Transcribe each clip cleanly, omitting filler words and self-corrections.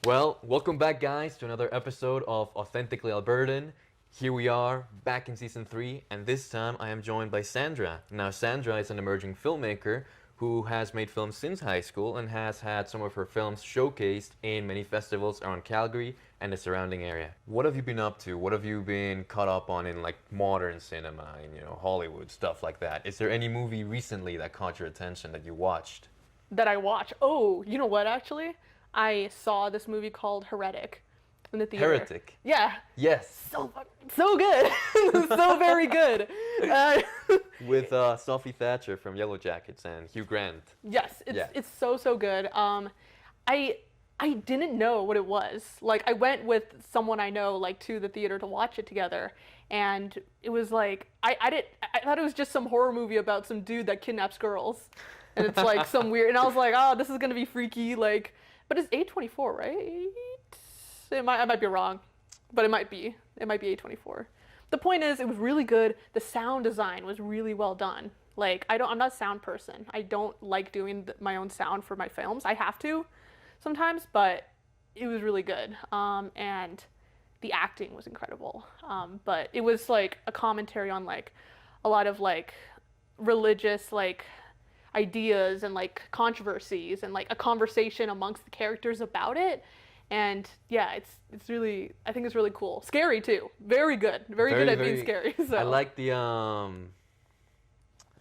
Well, welcome back, guys, to another episode of Authentically Albertan. Here we are, back in Season 3, and this time I am joined by Sandra. Now, Sandra is an emerging filmmaker who has made films since high school and has had some of her films showcased in many festivals around Calgary and the surrounding area. What have you been up to? What have you been caught up on in like modern cinema and, Hollywood, stuff like that? Is there any movie recently that caught your attention that you watched? That I watch? Oh, you know what, actually? I saw this movie called Heretic in the theater. Heretic? Yeah. Yes. So good. So very good. With Sophie Thatcher from Yellow Jackets and Hugh Grant. Yes, it's so good. I didn't know what it was. Like, I went with someone I know, like, to the theater to watch it together, and it was like I thought it was just some horror movie about some dude that kidnaps girls, and it's like some weird. And I was like, oh, this is gonna be freaky, like. But it's A24, right? I might be wrong, but it might be A24. The point is, it was really good. The sound design was really well done. Like, I'm not a sound person. I don't like doing my own sound for my films. I have to sometimes, but it was really good. And the acting was incredible. But it was like a commentary on like a lot of like religious like ideas and like controversies and like a conversation amongst the characters about it. And yeah, it's really, I think it's really cool. Scary too. Very good. Very good at being scary. So. I like the I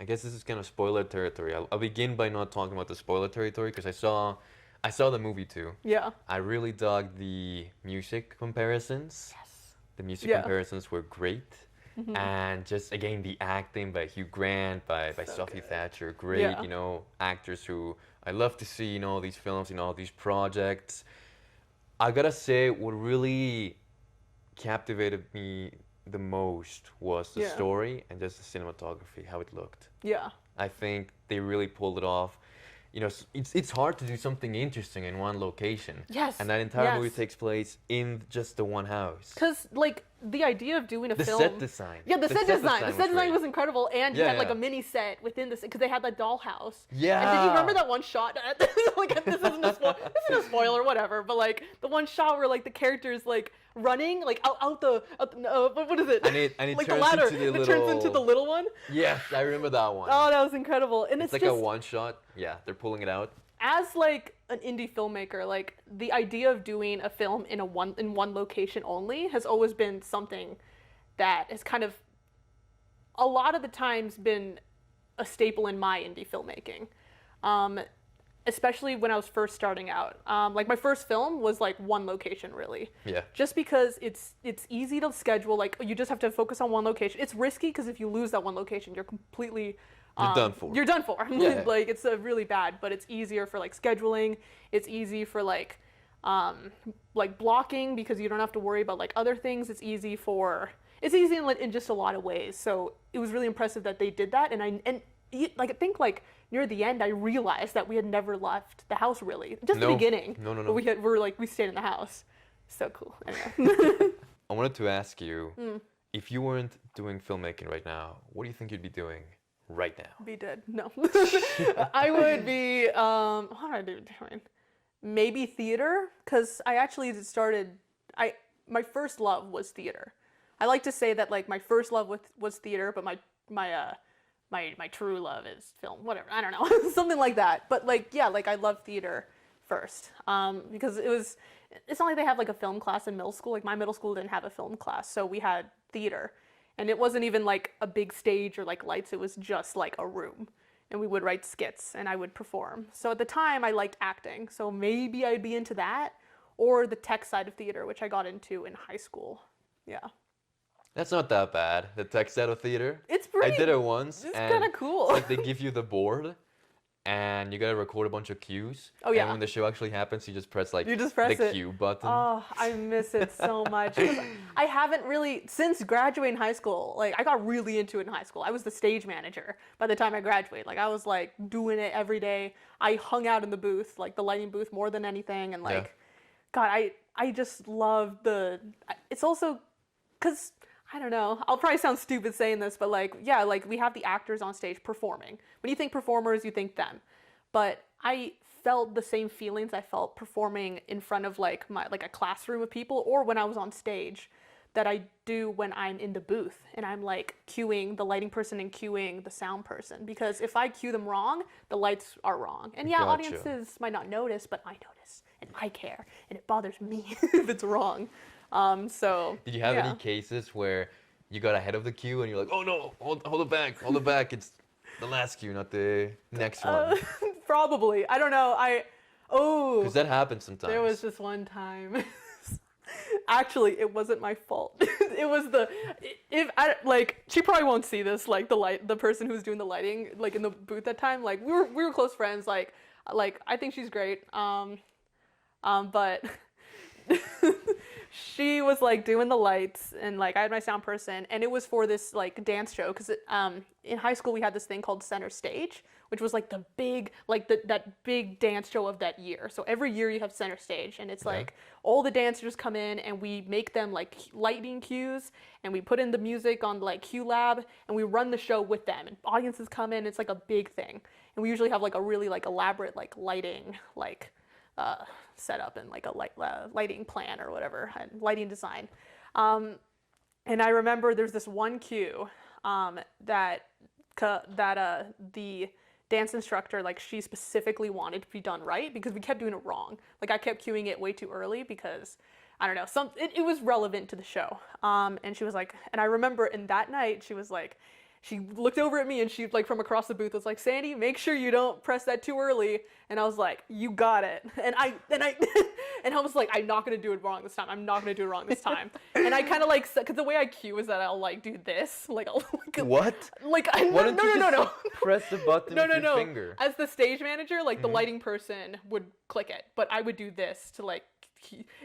guess this is kind of spoiler territory. I'll begin by not talking about the spoiler territory because I saw the movie too. Yeah. I really dug the music comparisons. Yes. The music comparisons were great. Mm-hmm. And just again the acting by Hugh Grant, by Sophie Thatcher, great, actors who I love to see, these films, these projects. I gotta say, what really captivated me the most was the story and just the cinematography, how it looked. Yeah. I think they really pulled it off. It's hard to do something interesting in one location. Yes. And that entire movie takes place in just the one house. Because, like, the idea of doing a film... The set design. Yeah, the set design was incredible. And you had, like, a mini set within this... Because they had that dollhouse. Yeah. And did you remember that one shot? Like, this isn't a spoiler, whatever. But, like, the one shot where, like, the character's, like, running, like, out the... what is it? And it like turns the ladder. into the it little... turns into the little one. Yes, I remember that one. Oh, that was incredible. And it's like just, a one shot. Yeah, they're pulling it out. As like an indie filmmaker, like the idea of doing a film in one location only has always been something that has kind of a lot of the times been a staple in my indie filmmaking. Especially when I was first starting out. Like my first film was like one location really. Yeah. Just because it's easy to schedule, like you just have to focus on one location. It's risky because if you lose that one location, you're completely you're done for. You're done for. Yeah. Like it's really bad, but it's easier for like scheduling. It's easy for like blocking because you don't have to worry about like other things. It's easy in just a lot of ways. So it was really impressive that they did that. And I think like near the end, I realized that we had never left the house really. Just the beginning. No. But we stayed in the house. So cool. Anyway. I wanted to ask you, if you weren't doing filmmaking right now, what do you think you'd be doing right now? Be dead. No. I would be, what would I be doing? Maybe theater, because I actually my first love was theater. I like to say that like my first love was theater, but my true love is film, whatever, I don't know, something like that. But like, yeah, like I love theater first, because it's not like they have like a film class in middle school. Like my middle school didn't have a film class, so we had theater. And it wasn't even like a big stage or like lights, it was just like a room. And we would write skits and I would perform. So at the time I liked acting, so maybe I'd be into that, or the tech side of theater, which I got into in high school. Yeah. That's not that bad, the tech side of theater. It's pretty... I did it once. It's kind of cool. Like they give you the board and you gotta record a bunch of cues. Oh yeah. And when the show actually happens, you just press like the cue button. Oh, I miss it so much. I haven't really, since graduating high school, like I got really into it in high school. I was the stage manager by the time I graduated. Like I was like doing it every day. I hung out in the booth, like the lighting booth more than anything. And like, God, I just love it's also, cause I don't know, I'll probably sound stupid saying this, but like, yeah, like we have the actors on stage performing. When you think performers, you think them. But I felt the same feelings I felt performing in front of like a classroom of people, or when I was on stage, that I do when I'm in the booth and I'm like cueing the lighting person and cueing the sound person. Because if I cue them wrong, the lights are wrong. And yeah, Gotcha. audiences might not notice, but I notice and I care, and it bothers me if it's wrong. So Did you have yeah. any cases where you got ahead of the queue and you're like, oh no, hold it back, hold it back. It's the last queue, not the next one. Probably. I don't know. Because that happens sometimes. There was just one time. Actually, it wasn't my fault. It was she probably won't see this, like the person who's doing the lighting, like in the booth that time. Like we were close friends. Like I think she's great. But she was like doing the lights, and like I had my sound person, and it was for this like dance show, because in high school we had this thing called center stage, which was like the big that big dance show of that year. So every year you have center stage, and it's like all the dancers come in and we make them like lighting cues, and we put in the music on like cue lab, and we run the show with them, and audiences come in. It's like a big thing, and we usually have like a really like elaborate like lighting like setup and like a lighting plan or whatever, and lighting design. And I remember there's this one cue that the dance instructor, like, she specifically wanted to be done right, because we kept doing it wrong. Like I kept cueing it way too early because I don't know, it was relevant to the show. And she was like, and I remember in that night she was like, she looked over at me and she, like, from across the booth was like, Sandy, make sure you don't press that too early. And I was like, you got it. And I was like, I'm not going to do it wrong this time. I'm not going to do it wrong this time. And I kind of like, because the way I cue is that I'll like do this. Like, I'll like, what? Like, no. Press the button with your finger. As the stage manager, like the lighting person would click it, but I would do this to like,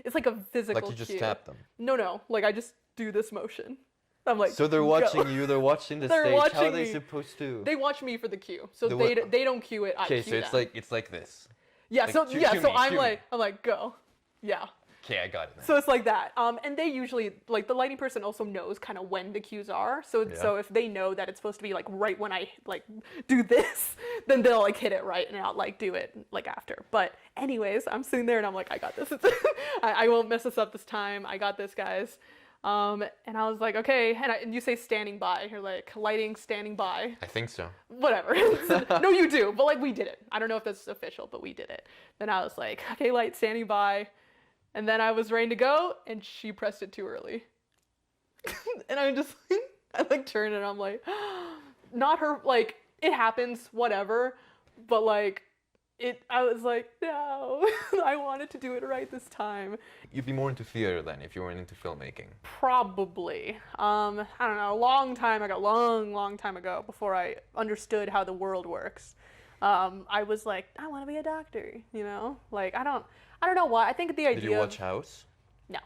it's like a physical cue. Like you just tap them. No. Like I just do this motion. I'm like, so they're watching you, they're watching the stage. Watching How are they me. supposed to? They watch me for the cue. So they don't cue it, I cue Okay, so it's like this. Yeah, like, so cue I'm me. like, go. Yeah. Okay, I got it now. So it's like that. And they usually, like, the lighting person also knows kind of when the cues are. So if they know that it's supposed to be like right when I like do this, then they'll like hit it right, and I'll like do it like after. But anyways, I'm sitting there and I'm like, I got this. I won't mess this up this time. I got this, guys. And I was like, okay, and you say standing by, you're like, lighting standing by. I think so. Whatever. No, you do, but like we did it. I don't know if that's official, but we did it. Then I was like, okay, light standing by. And then I was ready to go, and she pressed it too early. And I'm just, I like turned and I'm like, not her, like, it happens, whatever, but like, I was like, no, I wanted to do it right this time. You'd be more into theater then if you weren't into filmmaking. Probably. I don't know, long time ago, before I understood how the world works. I was like, I want to be a doctor, you know? Like, I don't know why. I think the idea. Did you watch House? No.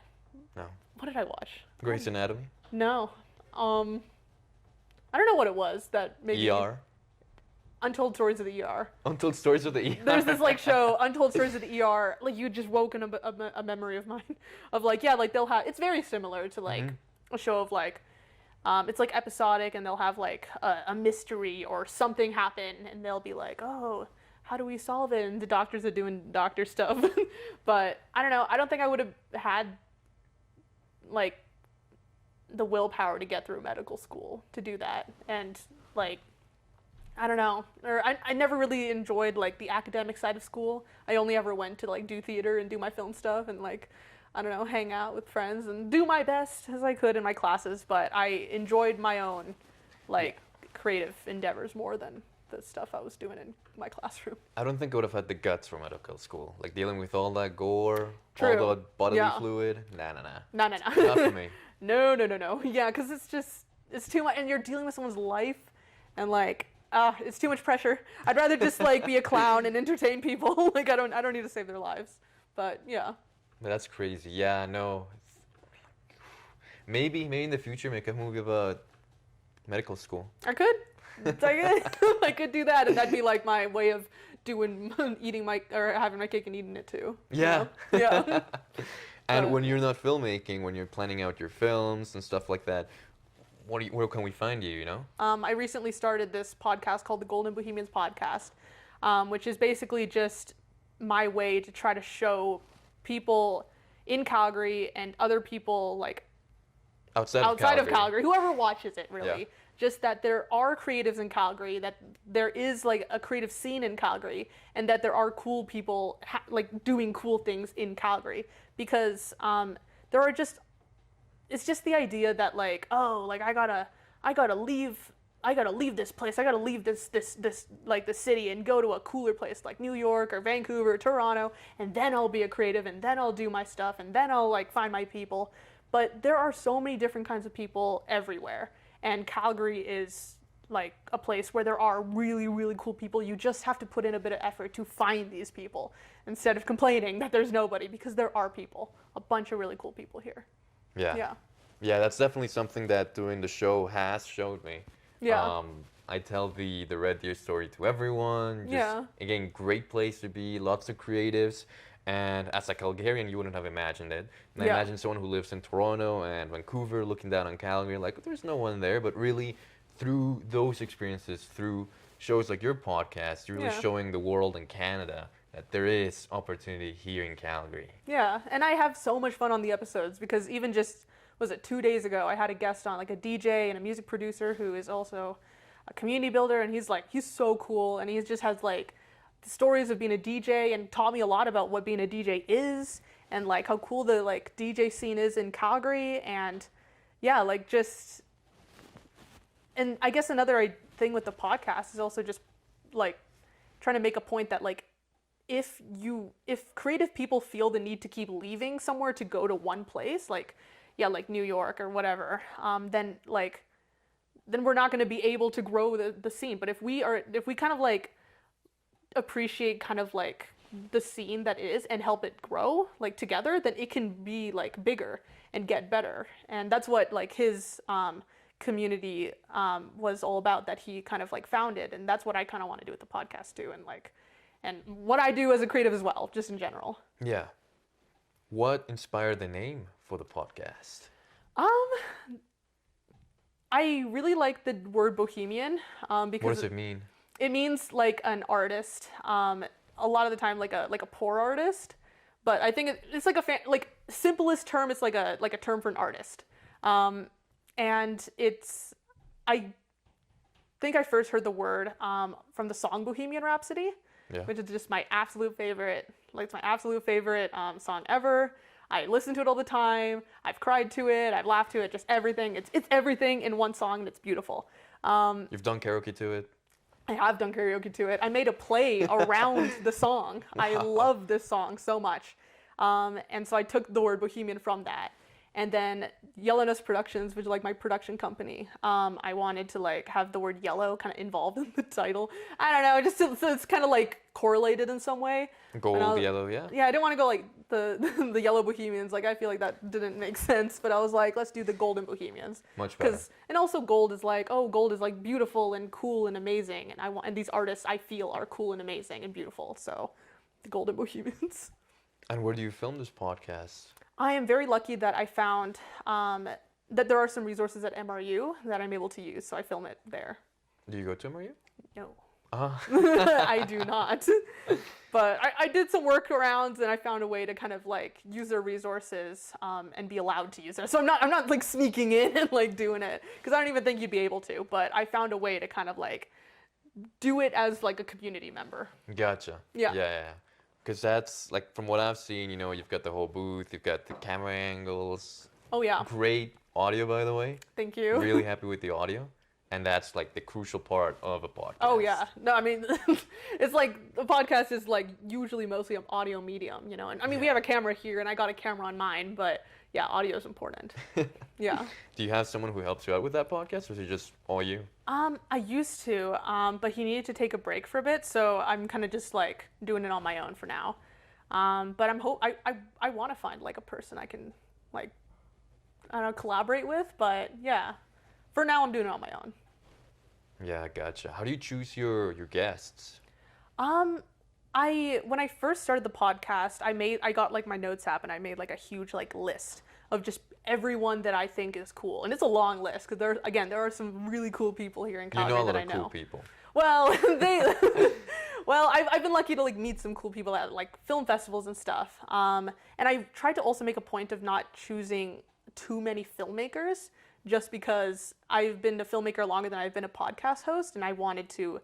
No. What did I watch? Grey's Anatomy? No. I don't know what it was that maybe. ER? Untold Stories of the ER. Untold Stories of the ER. There's this like show, Untold Stories of the ER. Like you just woken a memory of mine, of like, yeah, like they'll have. It's very similar to like a show of like, it's like episodic, and they'll have like a mystery or something happen, and they'll be like, oh, how do we solve it? And the doctors are doing doctor stuff. But I don't know. I don't think I would have had like the willpower to get through medical school to do that, and like. I don't know, or I never really enjoyed like the academic side of school. I only ever went to like do theater and do my film stuff and like, I don't know, hang out with friends and do my best as I could in my classes, but I enjoyed my own like creative endeavors more than the stuff I was doing in my classroom. I don't think I would have had the guts for medical school. Like dealing with all that gore, True. all the bodily fluid. Nah. No. Not for me. No. Yeah, because it's too much, and you're dealing with someone's life, and like, it's too much pressure. I'd rather just like be a clown and entertain people. Like I don't need to save their lives. But yeah. But that's crazy. Yeah, no. Maybe in the future make a movie about medical school. I could. I could do that, and that'd be like my way of having my cake and eating it too. Yeah. You know? Yeah. And when you're not filmmaking, when you're planning out your films and stuff like that, where can we find you, you know? I recently started this podcast called the Golden Bohemians Podcast, which is basically just my way to try to show people in Calgary and other people like outside of Calgary, whoever watches it really, Yeah. just that there are creatives in Calgary, that there is like a creative scene in Calgary, and that there are cool people like doing cool things in Calgary, because there are just, it's just the idea that like, oh, like I gotta leave this place, I gotta leave this like the city and go to a cooler place like New York or Vancouver or Toronto, and then I'll be a creative, and then I'll do my stuff, and then I'll like find my people. But there are so many different kinds of people everywhere, and Calgary is like a place where there are really, really cool people. You just have to put in a bit of effort to find these people instead of complaining that there's nobody, because there are people, a bunch of really cool people here. Yeah. Yeah, that's definitely something that doing the show has showed me. Yeah. I tell the Red Deer story to everyone. Just, again, great place to be, lots of creatives. And as a Calgarian, you wouldn't have imagined it. And I imagine someone who lives in Toronto and Vancouver looking down on Calgary, like, there's no one there. But really, through those experiences, through shows like your podcast, you're really showing the world and Canada that there is opportunity here in Calgary. Yeah, and I have so much fun on the episodes, because even just, was it 2 days ago, I had a guest on, like a DJ and a music producer who is also a community builder, and he's so cool, and he just has like stories of being a DJ, and taught me a lot about what being a DJ is, and like how cool the like DJ scene is in Calgary. And yeah, like just, and I guess another thing with the podcast is also just like trying to make a point that like if creative people feel the need to keep leaving somewhere to go to one place, like like New York or whatever, then we're not going to be able to grow the scene. But if we kind of like appreciate kind of like the scene that is and help it grow like together, then it can be like bigger and get better. And that's what like his community was all about, that he kind of like founded, and that's what I kind of want to do with the podcast too, and what I do as a creative as well, just in general. Yeah. What inspired the name for the podcast? I really like the word bohemian, because what does it mean? It means like an artist. A lot of the time, like a poor artist, but I think it's like simplest term. It's like a term for an artist, and I think I first heard the word from the song Bohemian Rhapsody, which is just my absolute favorite. Like, it's my absolute favorite song ever. I listen to it all the time. I've cried to it. I've laughed to it. Just everything. It's everything in one song, and it's beautiful. You've done karaoke to it? I have done karaoke to it. I made a play around the song. I love this song so much. And so I took the word bohemian from that. And then Yellowness Productions, which is like my production company, I wanted to like have the word yellow kind of involved in the title. I don't know, just so it's kind of like correlated in some way. Gold, yellow, yeah. Yeah, I didn't want to go like the yellow bohemians. Like, I feel like that didn't make sense. But I was like, let's do the golden bohemians. Much better. And also gold is like beautiful and cool and amazing. And these artists I feel are cool and amazing and beautiful. So the golden bohemians. And where do you film this podcast? I am very lucky that I found that there are some resources at MRU that I'm able to use, so I film it there. Do you go to MRU? No. I do not. But I did some workarounds, and I found a way to kind of like use their resources and be allowed to use it. So I'm not like sneaking in and like doing it, because I don't even think you'd be able to. But I found a way to kind of like do it as like a community member. Gotcha. Yeah. Yeah. Because that's, like, from what I've seen, you know, you've got the whole booth, you've got the camera angles. Oh, yeah. Great audio, by the way. Thank you. Really happy with the audio. And that's, like, the crucial part of a podcast. Oh, yeah. No, I mean, it's like, the podcast is, like, usually mostly an audio medium, you know. And I mean, we have a camera here, and I got a camera on mine, but, yeah, audio is important. Yeah. Do you have someone who helps you out with that podcast, or is it just all you? I used to, but he needed to take a break for a bit, so I'm kind of just like doing it on my own for now. But I want to find like a person I can like, I don't know, collaborate with. But yeah, for now I'm doing it on my own. Yeah, gotcha. How do you choose your guests? When I first started the podcast, I got like my notes app, and I made like a huge like list of just everyone that I think is cool. And it's a long list, because there are some really cool people here in Calgary that I know. You know a lot of cool people. Well, I've been lucky to like meet some cool people at like film festivals and stuff. And I tried to also make a point of not choosing too many filmmakers, just because I've been a filmmaker longer than I've been a podcast host, and I wanted to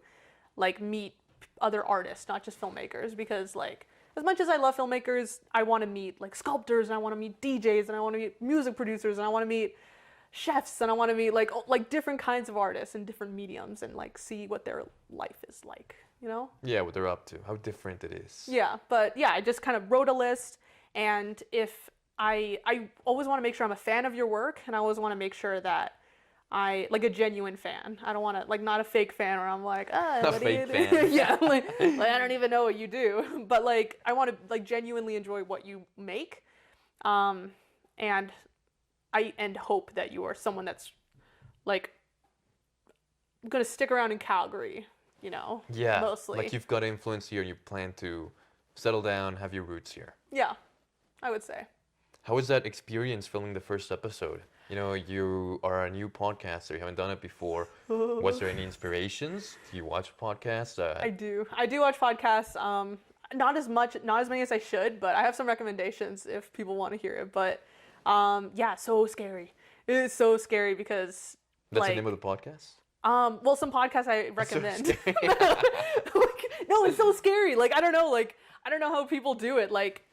like meet other artists, not just filmmakers, because like as much as I love filmmakers, I want to meet like sculptors, and I want to meet DJs, and I want to meet music producers, and I want to meet chefs, and I want to meet like different kinds of artists in different mediums, and like see what their life is like, you know? Yeah, what they're up to, how different it is. Yeah, but yeah, I just kind of wrote a list, and if I always want to make sure I'm a fan of your work, and I always want to make sure that I like a genuine fan. I don't want to like not a fake fan where I'm like, what do you do? Fan. Yeah, like I don't even know what you do, but like I want to like genuinely enjoy what you make, and hope that you are someone that's like gonna stick around in Calgary, you know? Yeah, mostly. like you've got influence here and you plan to settle down, have your roots here. Yeah, I would say. How was that experience filming the first episode? You know, you are a new podcaster, you haven't done it before. Was there any inspirations? Do you watch podcasts? I do watch podcasts, not as many as I should, but I have some recommendations if people want to hear it. But yeah, so scary. It is so scary because that's like, the name of the podcast? Well, some podcasts I recommend. So No, it's so scary. Like I don't know how people do it. Like,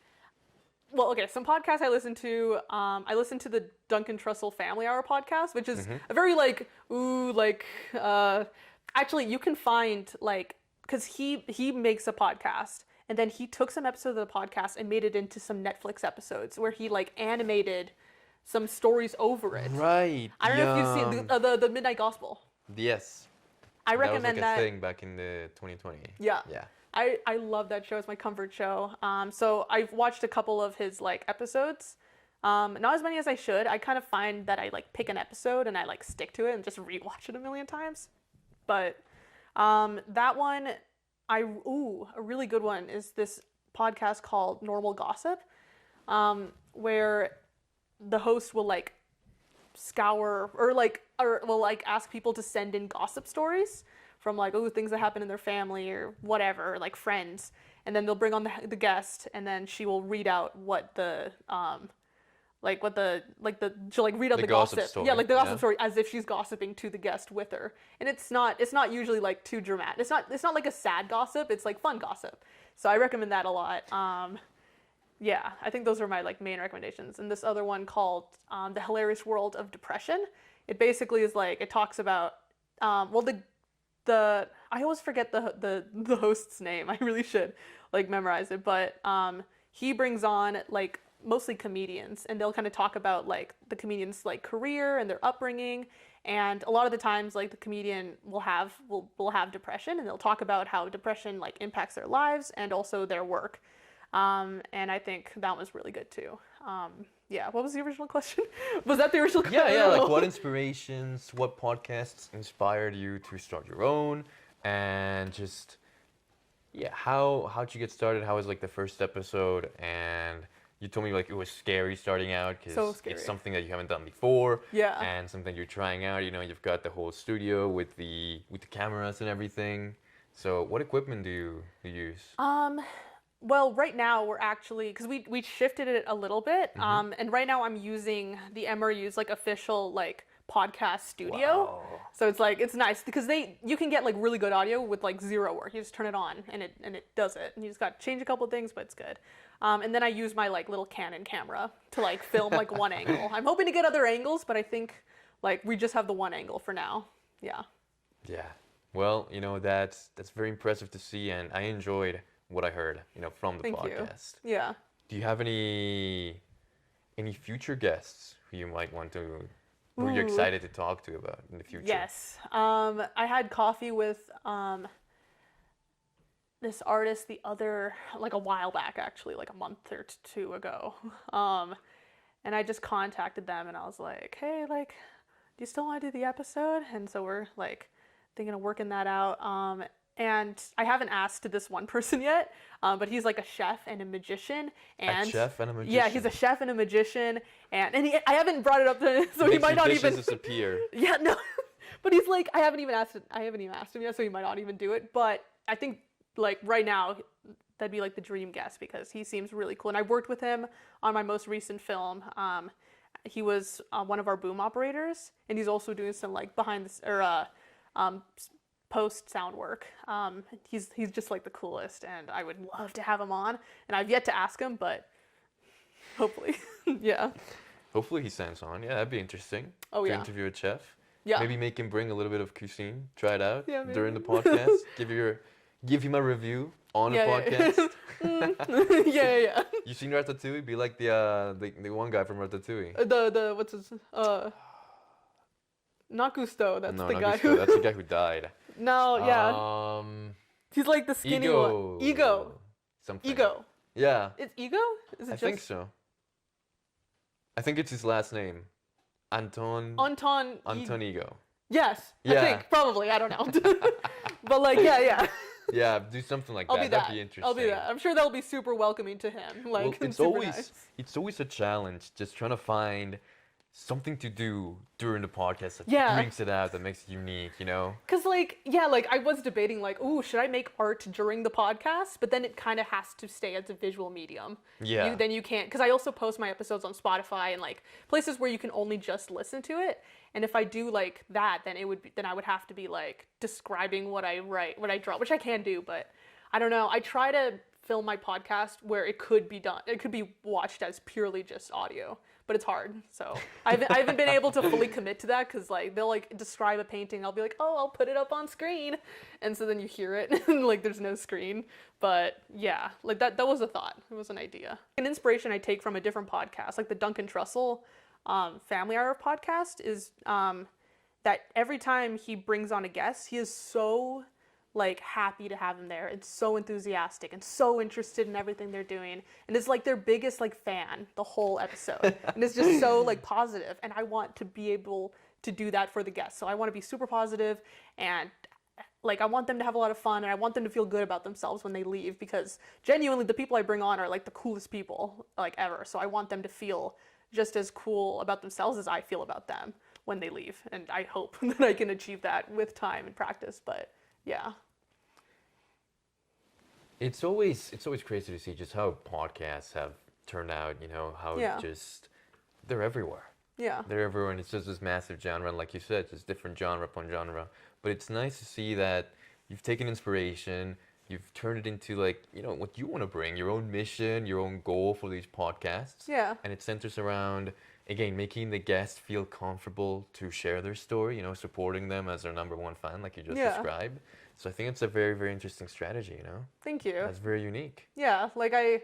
well, okay, some podcasts I listen to. I listen to the Duncan Trussell Family Hour podcast, which is a very actually you can find like, because he makes a podcast, and then he took some episodes of the podcast and made it into some Netflix episodes where he like animated some stories over it. Right. I don't know if you've seen the Midnight Gospel. Yes. I recommend that. that. Was like a thing back in the 2020. Yeah. Yeah. I love that show. It's my comfort show. So I've watched a couple of his like episodes. Not as many as I should. I kind of find that I like pick an episode and I like stick to it and just rewatch it a million times. But that one, a really good one is this podcast called Normal Gossip, where the host will like scour or will like ask people to send in gossip stories from like things that happen in their family or whatever, like friends, and then they'll bring on the guest, and then she will read out what the she'll like read out the gossip story. Yeah, like the gossip story as if she's gossiping to the guest with her. And it's not usually like too dramatic. It's not like a sad gossip, it's like fun gossip. So I recommend that a lot. Yeah, I think those are my like main recommendations. And this other one called The Hilarious World of Depression. It basically is like, it talks about I always forget the host's name. I really should like memorize it, but he brings on like mostly comedians, and they'll kind of talk about like the comedian's like career and their upbringing, and a lot of the times like the comedian will have depression, and they'll talk about how depression like impacts their lives and also their work. And I think that was really good too. Yeah, what was the original question? Was that the original question? Yeah, like what inspirations, what podcasts inspired you to start your own, and just, how'd you get started? How was like the first episode? And you told me like it was scary starting out because it's something that you haven't done before. Yeah. And something you're trying out. You know, you've got the whole studio with the cameras and everything. So what equipment do you use? Well, right now we're actually, because we shifted it a little bit, and right now I'm using the MRU's like official like podcast studio. Wow. So it's nice because you can get like really good audio with like zero work. You just turn it on and it does it, and you just got to change a couple of things, but it's good. And then I use my like little Canon camera to like film like one angle. I'm hoping to get other angles, but I think like we just have the one angle for now. Yeah. Yeah. Well, you know, that's very impressive to see, and I enjoyed what I heard, you know, from the podcast. Yeah. Do you have any future guests who you might want to, who you're excited to talk to about in the future? Yes. I had coffee with this artist a while back, actually, like a month or two ago. And I just contacted them and I was like, hey, like, do you still want to do the episode? And so we're like thinking of working that out. And I haven't asked to this one person yet, but he's like a chef and a magician. And a chef and a magician? Yeah, he's a chef and a magician. And I haven't brought it up to him, so he might not even... disappear. Yeah, no. But he's like, I haven't even asked him yet, so he might not even do it. But I think like right now, that'd be like the dream guest because he seems really cool. And I worked with him on my most recent film. He was one of our boom operators, and he's also doing some like post sound work. He's just like the coolest, and I would love to have him on. And I've yet to ask him, but hopefully, yeah. Hopefully he signs on. Yeah, that'd be interesting. Oh, to yeah. interview a chef. Yeah. Maybe make him bring a little bit of cuisine. Try it out during the maybe. podcast. Give him a review on the podcast. Yeah. You seen Ratatouille? Be like the one guy from Ratatouille. The what's his not Gusto. That's No, the not guy Gusto. who. That's the guy who died. No, yeah. He's like the skinny Ego. one. Ego. Something. Ego. Yeah. It's Ego? Is it I just think so. I think it's his last name. Anton Ego. Yes. Yeah. I think probably. I don't know. But like yeah. Yeah, do something like I'll that. be That'd that. be interesting. I'll be that. I'm sure that'll be super welcoming to him. Like Well, it's super always nice. it's always a challenge just trying to find something to do during the podcast that Yeah. brings it out, that makes it unique, you know? Cause like, yeah, like I was debating like, ooh, should I make art during the podcast? But then it kind of has to stay as a visual medium. Yeah. Then you can't, cause I also post my episodes on Spotify and like places where you can only just listen to it. And if I do like that, then I would have to be like describing what I write, what I draw, which I can do, but I don't know. I try to film my podcast where it could be watched as purely just audio. But it's hard, so I haven't been able to fully commit to that because like they'll like describe a painting, I'll be like, oh, I'll put it up on screen, and so then you hear it and like there's no screen. But yeah, like that was a thought, it was an idea. An inspiration I take from a different podcast, like the Duncan Trussell Family Hour podcast, is that every time he brings on a guest, he is so like happy to have them there and so enthusiastic and so interested in everything they're doing, and it's like their biggest like fan the whole episode. And it's just so like positive, and I want to be able to do that for the guests. So I want to be super positive, and like I want them to have a lot of fun, and I want them to feel good about themselves when they leave, because genuinely the people I bring on are like the coolest people like ever. So I want them to feel just as cool about themselves as I feel about them when they leave, and I hope that I can achieve that with time and practice. But yeah. It's always crazy to see just how podcasts have turned out, you know, how they're everywhere. Yeah. They're everywhere, and it's just this massive genre, and like you said, just different genre upon genre. But it's nice to see that you've taken inspiration, you've turned it into like, you know, what you want to bring, your own mission, your own goal for these podcasts. Yeah. And it centers around, again, making the guests feel comfortable to share their story, you know, supporting them as their number one fan, like you just described. So I think it's a very, very interesting strategy, you know? Thank you. That's very unique. Yeah, like I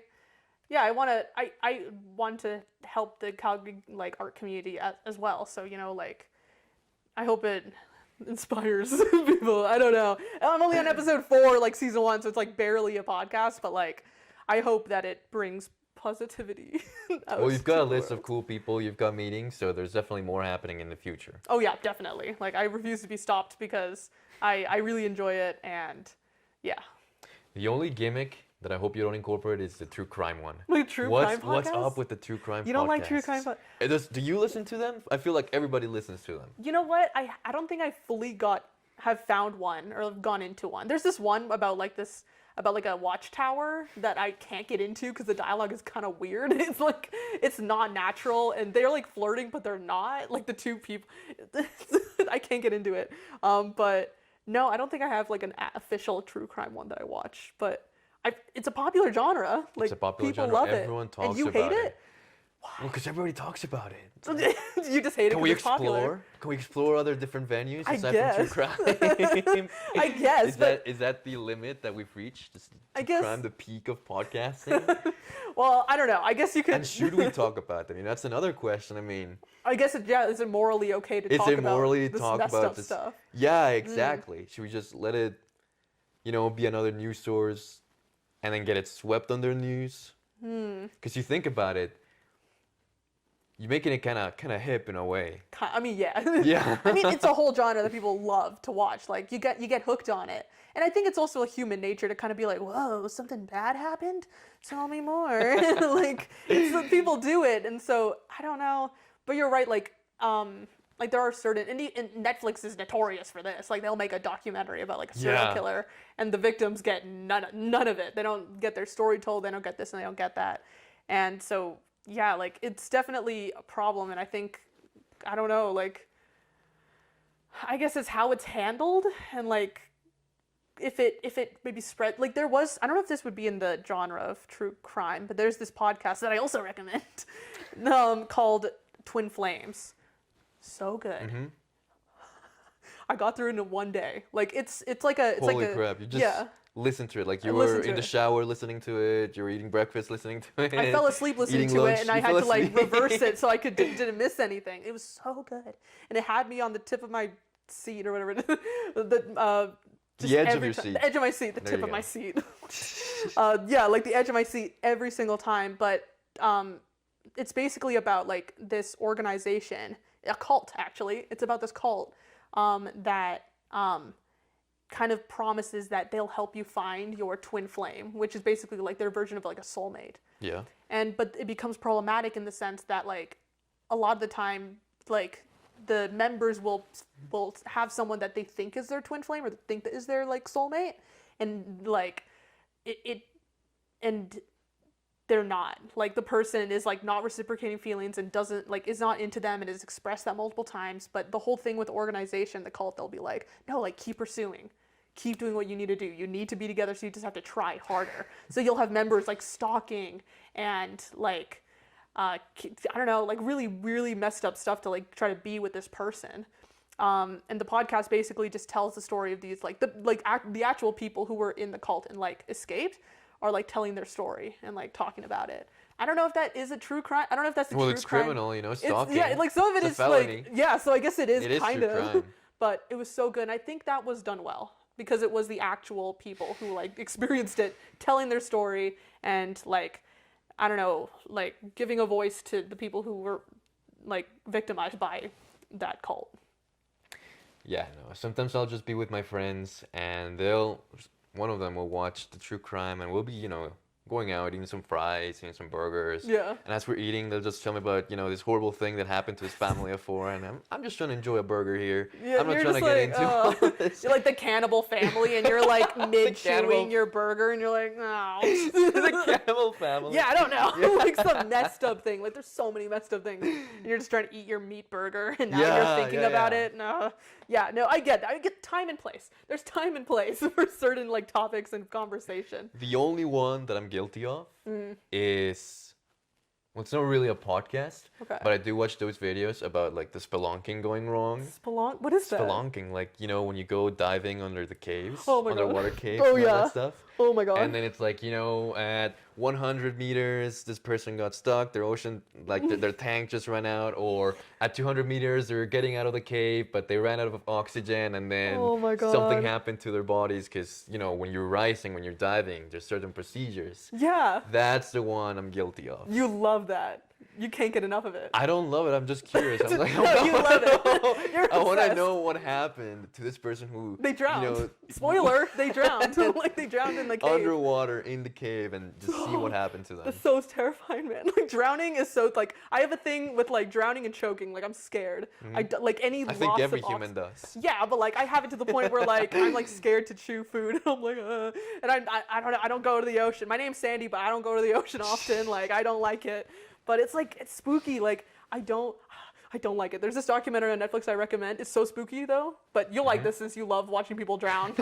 want to help the Calgary like art community as well. So, you know, like I hope it inspires people. I don't know. I'm only on episode 4, like season 1, so it's like barely a podcast, but like I hope that it brings positivity. Well, you've got a list of cool people, you've got meetings, so there's definitely more happening in the future. Oh yeah, definitely. Like I refuse to be stopped because I really enjoy it, and yeah. The only gimmick that I hope you don't incorporate is the true crime one. Like true crime podcast? What's up with the true crime podcasts? You don't like true crime podcasts? Do you listen to them? I feel like everybody listens to them. You know what? I don't think I fully have found one or gone into one. There's this one about like a watchtower that I can't get into because the dialogue is kind of weird. It's like, it's not natural, and they're like flirting, but they're not. Like the two people, I can't get into it. But no, I don't think I have like an official true crime one that I watch. But it's a popular genre. Like It's a popular people genre. love Everyone it, talks and you about hate it. it. Well, because everybody talks about it. You just hate it Can we because it's popular. explore? Can we explore other different venues I aside guess. from true crime? I guess, Is that the limit that we've reached? Just I true guess- crime, the peak of podcasting? Well, I don't know. I guess you could. And should we talk about them? I mean, that's another question. I mean, I guess is it morally okay to is talk it about morally to this talk messed about up this? stuff? Yeah, exactly. Should we just let it, you know, be another news source, and then get it swept under news? Because you think about it, you're making it kind of hip in a way. I mean, yeah. Yeah. I mean, it's a whole genre that people love to watch. Like you get hooked on it, and I think it's also a human nature to kind of be like, "Whoa, something bad happened? Tell me more." Like people do it, and so I don't know. But you're right. Like Like there are certain, and Netflix is notorious for this. Like they'll make a documentary about like a serial killer, and the victims get none of it. They don't get their story told. They don't get this, and they don't get that. And so yeah, like it's definitely a problem. And I think, I don't know, like I guess it's how it's handled, and like if it maybe spread, like there was, I don't know if this would be in the genre of true crime, but there's this podcast that I also recommend called Twin Flames. So good. Mm-hmm. I got through it in one day. Like it's like a Holy crap! You just listen to it. Like you were in the shower listening to it. You were eating breakfast listening to it. I fell asleep listening to it, and I had to like reverse it so I didn't miss anything. It was so good, and it had me on the tip of my seat or whatever. The edge of your seat. The edge of my seat. The tip of my seat. Like the edge of my seat every single time. But it's basically about like this organization. A cult, actually. It's about this cult that kind of promises that they'll help you find your twin flame, which is basically like their version of like a soulmate. Yeah. But it becomes problematic in the sense that like a lot of the time, like the members will have someone that they think is their twin flame or think that is their like soulmate, and like and they're not. Like the person is like not reciprocating feelings and doesn't like is not into them and has expressed that multiple times. But the whole thing with the organization, the cult, they'll be like, no, like keep pursuing, keep doing what you need to do. You need to be together, so you just have to try harder. So you'll have members like stalking and like I don't know, like really really messed up stuff to like try to be with this person. And the podcast basically just tells the story of these like the actual people who were in the cult and like escaped. Are like telling their story and like talking about it. I don't know if that is a true crime. I don't know if that's a true crime. Well, it's criminal, you know, stalking. Like some of it is felony. like, so I guess it is kind true of. crime. But it was so good. And I think that was done well because it was the actual people who like experienced it, telling their story and like, I don't know, like giving a voice to the people who were like victimized by that cult. Yeah, no. Sometimes I'll just be with my friends and one of them will watch the true crime and we'll be, you know, going out, eating some fries, eating some burgers. Yeah. And as we're eating, they'll just tell me about, you know, this horrible thing that happened to his family of four. And I'm just trying to enjoy a burger here. Yeah, I'm not trying to get into all this. You're like the cannibal family and you're like mid-chewing your burger and you're like, no. The cannibal family. Yeah, I don't know. Like some messed up thing. Like there's so many messed up things. And you're just trying to eat your meat burger and now you're thinking about it. No. Yeah, no, I get that. I get time and place. There's time and place for certain like topics and conversation. The only one that I'm guilty of is, well, it's not really a podcast, but I do watch those videos about like the spelunking going wrong. What is that? Spelunking, like, you know, when you go diving under the caves, God. underwater caves, Oh, and all that stuff. Oh my God. And then it's like, you know, at 100 meters, this person got stuck, their tank just ran out, or at 200 meters, they're getting out of the cave, but they ran out of oxygen, and then something happened to their bodies, because, you know, when you're rising, when you're diving, there's certain procedures. Yeah. That's the one I'm guilty of. You love that. You can't get enough of it. I don't love it. I'm just curious. I'm like, no, you love it. You're I want to obsessed. know what happened to this person who They drowned. You know, Spoiler: they drowned. Like they drowned in the cave. Underwater in the cave and just see what happened to them. That's so terrifying, man. Like drowning is so like I have a thing with like drowning and choking. Like I'm scared. Like any. I think every human does. Yeah, but like I have it to the point where like I'm like scared to chew food. I'm like, and I don't know. I don't go to the ocean. My name's Sandy, but I don't go to the ocean often. Like I don't like it. But it's like it's spooky. Like I don't like it. There's this documentary on Netflix I recommend. It's so spooky though, but you'll like this since you love watching people drown.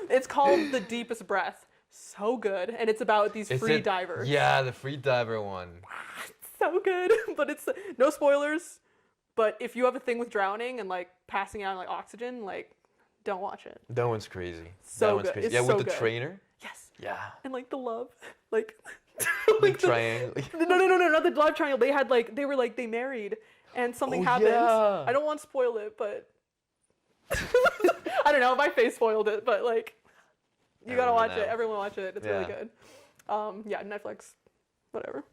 It's called The Deepest Breath. So good, and it's about these free divers. Yeah, the free diver one. So good, but it's no spoilers. But if you have a thing with drowning and like passing out on like oxygen, like don't watch it. That one's crazy. So that one's good. Crazy. It's yeah, so with the good. trainer. Yes. Yeah. And like the love, like. Like triangle. No, not the love triangle. They married and something happened. Yeah. I don't want to spoil it, but I don't know. My face spoiled it, but like you gotta watch it. Everyone watch it. It's really good. Yeah, Netflix, whatever.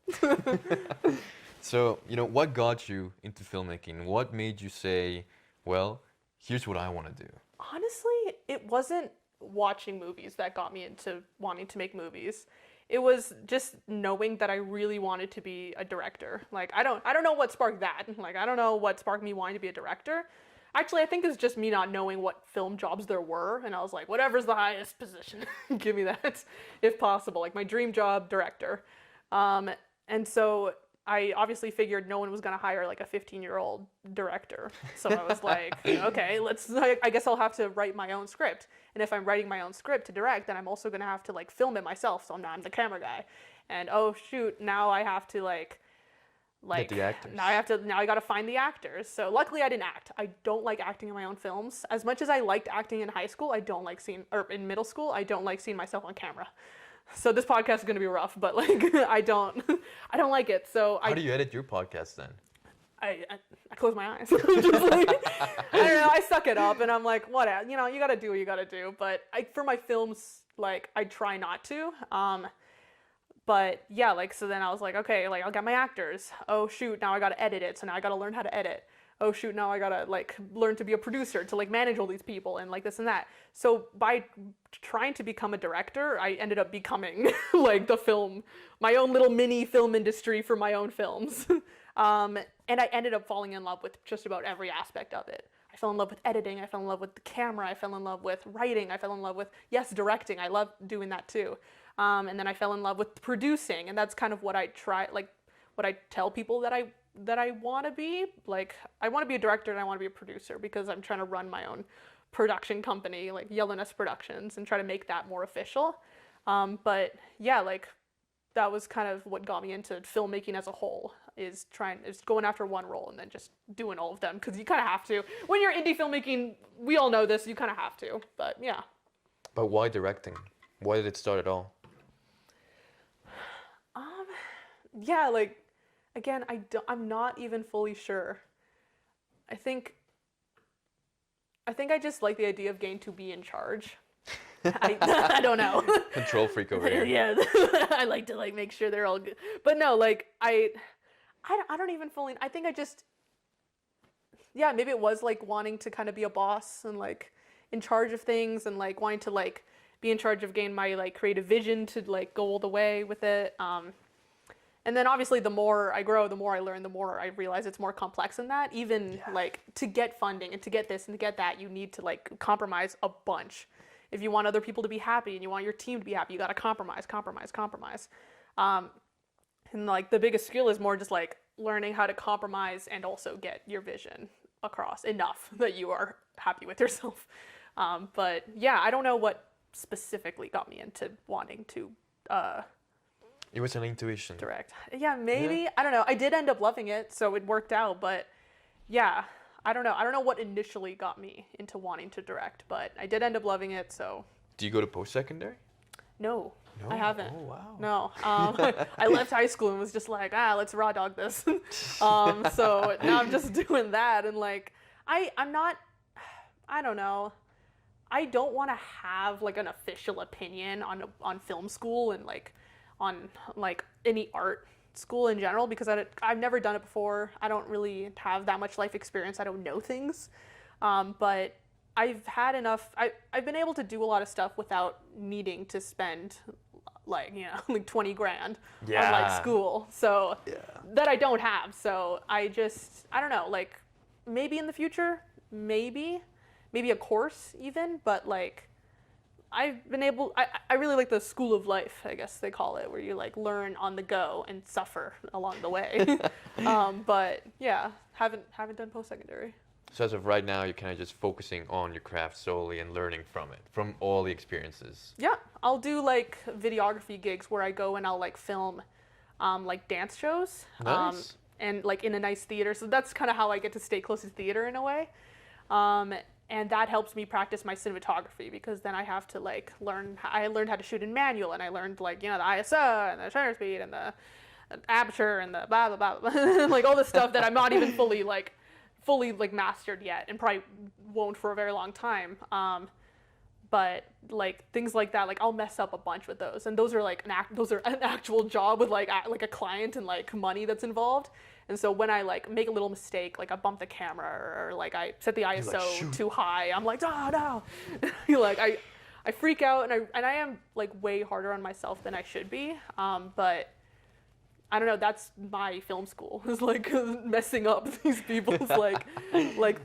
So, you know, what got you into filmmaking? What made you say, well, here's what I want to do? Honestly, it wasn't watching movies that got me into wanting to make movies. it was just knowing that I really wanted to be a director. Like, I don't know what sparked that. Like, I don't know what sparked me wanting to be a director. Actually, I think it's just me not knowing what film jobs there were, and I was like, whatever's the highest position, give me that, if possible. Like, my dream job, director. And so I obviously figured no one was going to hire like a 15-year-old director. So I was like, okay, I guess I'll have to write my own script. And if I'm writing my own script to direct, then I'm also going to have to like film it myself. So now I'm the camera guy. And oh shoot, now I have to Get the actors. Now I got to find the actors. So luckily I didn't act. I don't like acting in my own films. As much as I liked acting in high school, in middle school, I don't like seeing myself on camera. So this podcast is going to be rough, but like I don't like it. So how do you edit your podcast then? I close my eyes. Just like, I don't know. I suck it up, and I'm like, what? You know, you got to do what you got to do. But for my films, like I try not to. But yeah, like so then I was like, okay, like I'll get my actors. Oh shoot, now I got to edit it. So now I got to learn how to edit. Oh shoot, now I gotta like learn to be a producer to like manage all these people and like this and that. So by trying to become a director, I ended up becoming like my own little mini film industry for my own films. And I ended up falling in love with just about every aspect of it. I fell in love with editing, I fell in love with the camera, I fell in love with writing, I fell in love with, directing, I love doing that too. And then I fell in love with producing, and that's kind of what I tell people that I want to be. Like, I want to be a director and I want to be a producer because I'm trying to run my own production company, like Yellowness Productions, and try to make that more official. But yeah, like that was kind of what got me into filmmaking as a whole, is going after one role and then just doing all of them, because you kind of have to. When you're indie filmmaking, we all know this, you kind of have to, but yeah. But why directing? Why did it start at all? Yeah, like, again, I'm not even fully sure. I think I just like the idea of getting to be in charge. I don't know. Control freak over here. Yeah, I like to like make sure they're all good. But no, like I don't even fully. I think I just, yeah, maybe it was like wanting to kind of be a boss and like in charge of things and like wanting to like be in charge of getting my like creative vision to like go all the way with it. And then obviously the more I grow, the more I learn, the more I realize it's more complex than that. Even like to get funding and to get this and to get that, you need to like compromise a bunch. If you want other people to be happy and you want your team to be happy, you got to compromise. And like the biggest skill is more just like learning how to compromise and also get your vision across enough that you are happy with yourself. But yeah, I don't know what specifically got me into wanting to it was an intuition. Direct. Yeah, maybe. Yeah. I don't know. I did end up loving it, so it worked out. But yeah, I don't know. I don't know what initially got me into wanting to direct, but I did end up loving it, so. Do you go to post-secondary? No, I haven't. Oh, wow. No. I left high school and was just like, let's raw dog this. So now I'm just doing that. And like, I'm not, I don't know. I don't want to have like an official opinion on film school and like, on like any art school in general, because I've never done it before. I don't really have that much life experience. I don't know things, but I've had enough. I've been able to do a lot of stuff without needing to spend like like 20 grand on like school. So that I don't have. So I don't know. Like maybe in the future, maybe a course even, but like. I've been able, I really like the school of life, I guess they call it, where you like learn on the go and suffer along the way. But yeah, haven't done post-secondary. So as of right now, you're kind of just focusing on your craft solely and learning from it, from all the experiences. Yeah, I'll do like videography gigs where I go and I'll like film like dance shows. Nice. And like in a nice theater. So that's kind of how I get to stay close to theater in a way. And that helps me practice my cinematography, because then I have to like I learned how to shoot in manual, and I learned like, the ISO and the shutter speed and the aperture and the blah, blah, blah, like all the stuff that I'm not even fully mastered yet, and probably won't for a very long time. But like things like that, like I'll mess up a bunch with those, and those are an actual job with like a client and like money that's involved. And so when I like make a little mistake, like I bump the camera or like I set the ISO too high, I'm like, oh no, like I freak out, and I am like way harder on myself than I should be. But I don't know. That's my film school is like messing up these people's like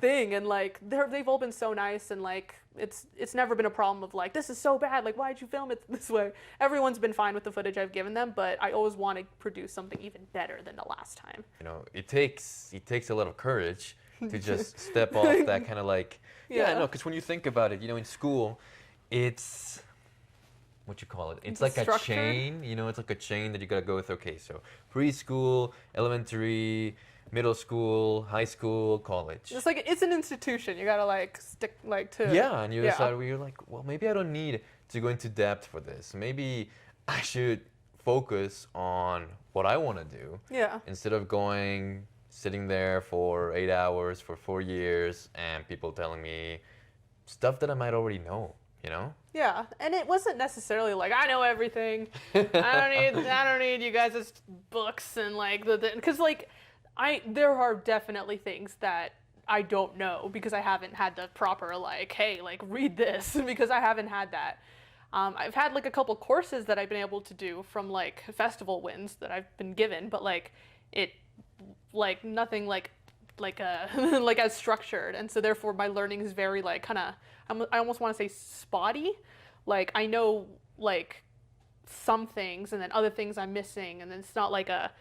thing, and like they've all been so nice, and like it's never been a problem of like, this is so bad, like why'd you film it this way? Everyone's been fine with the footage I've given them, but I always want to produce something even better than the last time. You know, it takes a lot of courage to just step off that kind of like, yeah, no, because when you think about it, you know, in school, it's what you call it? It's like a chain, you know, it's like a chain that you gotta go through. Okay, so preschool, elementary, middle school, high school, college. It's like, it's an institution. You gotta like stick like to. Yeah, and you decide where you're like, well, maybe I don't need to go into depth for this. Maybe I should focus on what I want to do. Yeah. Instead of sitting there for 8 hours for 4 years and people telling me stuff that I might already know, you know? Yeah, and it wasn't necessarily like, I know everything. I don't need you guys' books and like because like there are definitely things that I don't know because I haven't had the proper like, hey, like read this because I haven't had that. I've had like a couple courses that I've been able to do from like festival wins that I've been given, but like it like nothing like like as structured, and so therefore my learning is very like kind of, I almost want to say spotty. Like I know like some things and then other things I'm missing, and then it's not like a,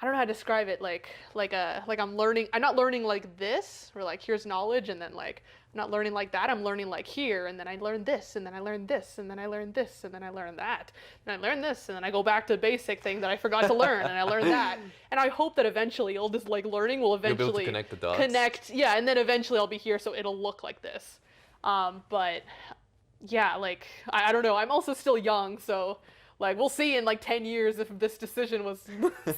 I don't know how to describe it, like I'm not learning like this, or like here's knowledge, and then like I'm not learning like that, I'm learning like here, and then I learn this, and then I learn this, and then I learn this, and then I learn that, and I learn this, and then I go back to basic thing that I forgot to learn, and I learn that, and I hope that eventually all this like learning will eventually You'll be able to connect the dots. Yeah, and then eventually I'll be here, so it'll look like this. But yeah, like I don't know, I'm also still young, so like we'll see in like 10 years if this decision was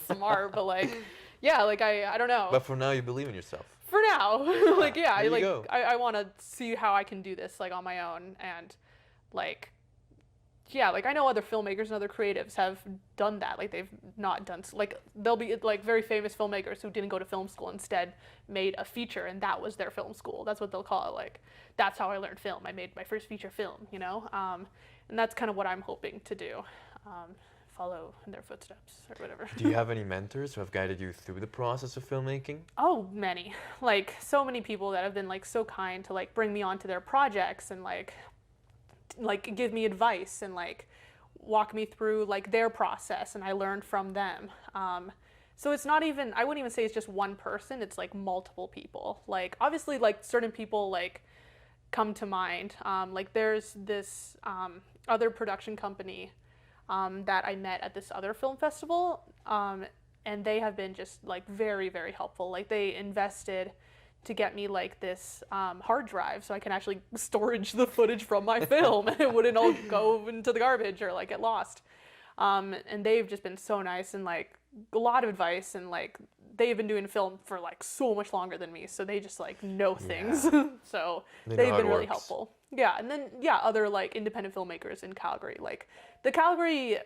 smart, but like yeah, like I don't know. But for now, you believe in yourself. For now, like yeah, I want to see how I can do this like on my own, and like yeah, like I know other filmmakers and other creatives have done that. Like they've not done like they'll be like very famous filmmakers who didn't go to film school, instead made a feature, and that was their film school. That's what they'll call it. Like that's how I learned film. I made my first feature film, you know, and that's kind of what I'm hoping to do. Follow in their footsteps or whatever. Do you have any mentors who have guided you through the process of filmmaking? Oh, many. Like so many people that have been like so kind to like bring me onto their projects and like give me advice and like walk me through like their process, and I learned from them. So it's not even, I wouldn't even say it's just one person, it's like multiple people. Like obviously like certain people like come to mind. Like there's this other production company that I met at this other film festival, and they have been just like very, very helpful. Like they invested to get me like this hard drive so I can actually storage the footage from my film and it wouldn't all go into the garbage or like get lost. And they've just been so nice and like a lot of advice, and like they've been doing film for like so much longer than me, so they just like know things. So they've been really helpful. Yeah, and then yeah, other like independent filmmakers in Calgary. Like the Calgary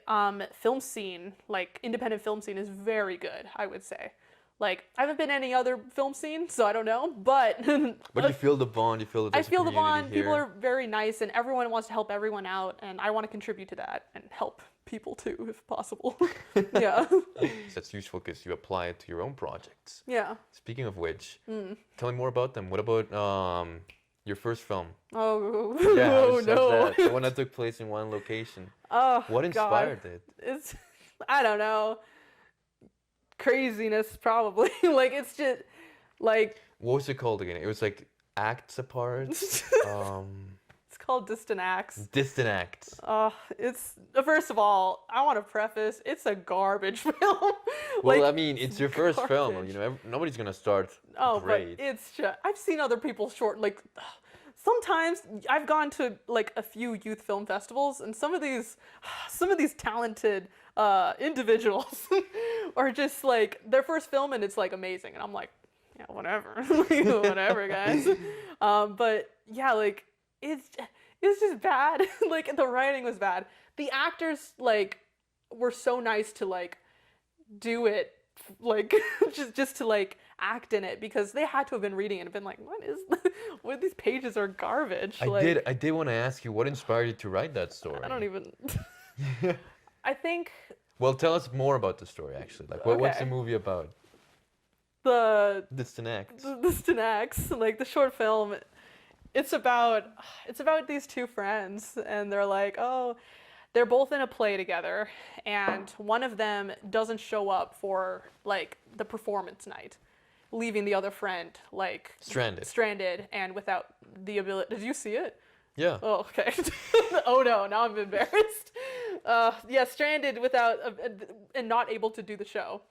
film scene, like independent film scene, is very good, I would say. Like I haven't been any other film scene, so I don't know, but But you feel the bond, you feel that there's I feel a the bond. here. People are very nice, and everyone wants to help everyone out, and I want to contribute to that and help people too, if possible. Yeah. That's useful because you apply it to your own projects. Yeah. Speaking of which, tell me more about them. What about your first film? Oh, Yeah, oh no. that? The one that took place in one location. Oh, What inspired it? It's, I don't know, craziness probably. Like it's just like. What was it called again? It was like Acts Apart. It's called Distant Acts. Distant Acts. It's first of all, I want to preface, it's a garbage film. Well, Like, I mean, it's your first film. garbage. You know, nobody's gonna start Oh, great. but it's just, I've seen other people short, like, sometimes I've gone to like a few youth film festivals, and some of these talented individuals are just like their first film and it's like amazing, and I'm like, yeah, whatever, whatever, guys. But yeah, like it's just bad. Like the writing was bad. The actors like were so nice to like do it like just to like act in it, because they had to have been reading it and been like, what, these pages are garbage. I did want to ask you, what inspired you to write that story? I don't even. I think. Well, tell us more about the story, actually. Like, what's the movie about? The Distant Acts. The Distant Acts, like the short film. It's about these two friends, and they're like, oh, they're both in a play together, and one of them doesn't show up for like the performance night, leaving the other friend like stranded and without the ability. Did you see it? Yeah. Oh, okay. Oh no, now I'm embarrassed. Yeah, stranded without and not able to do the show.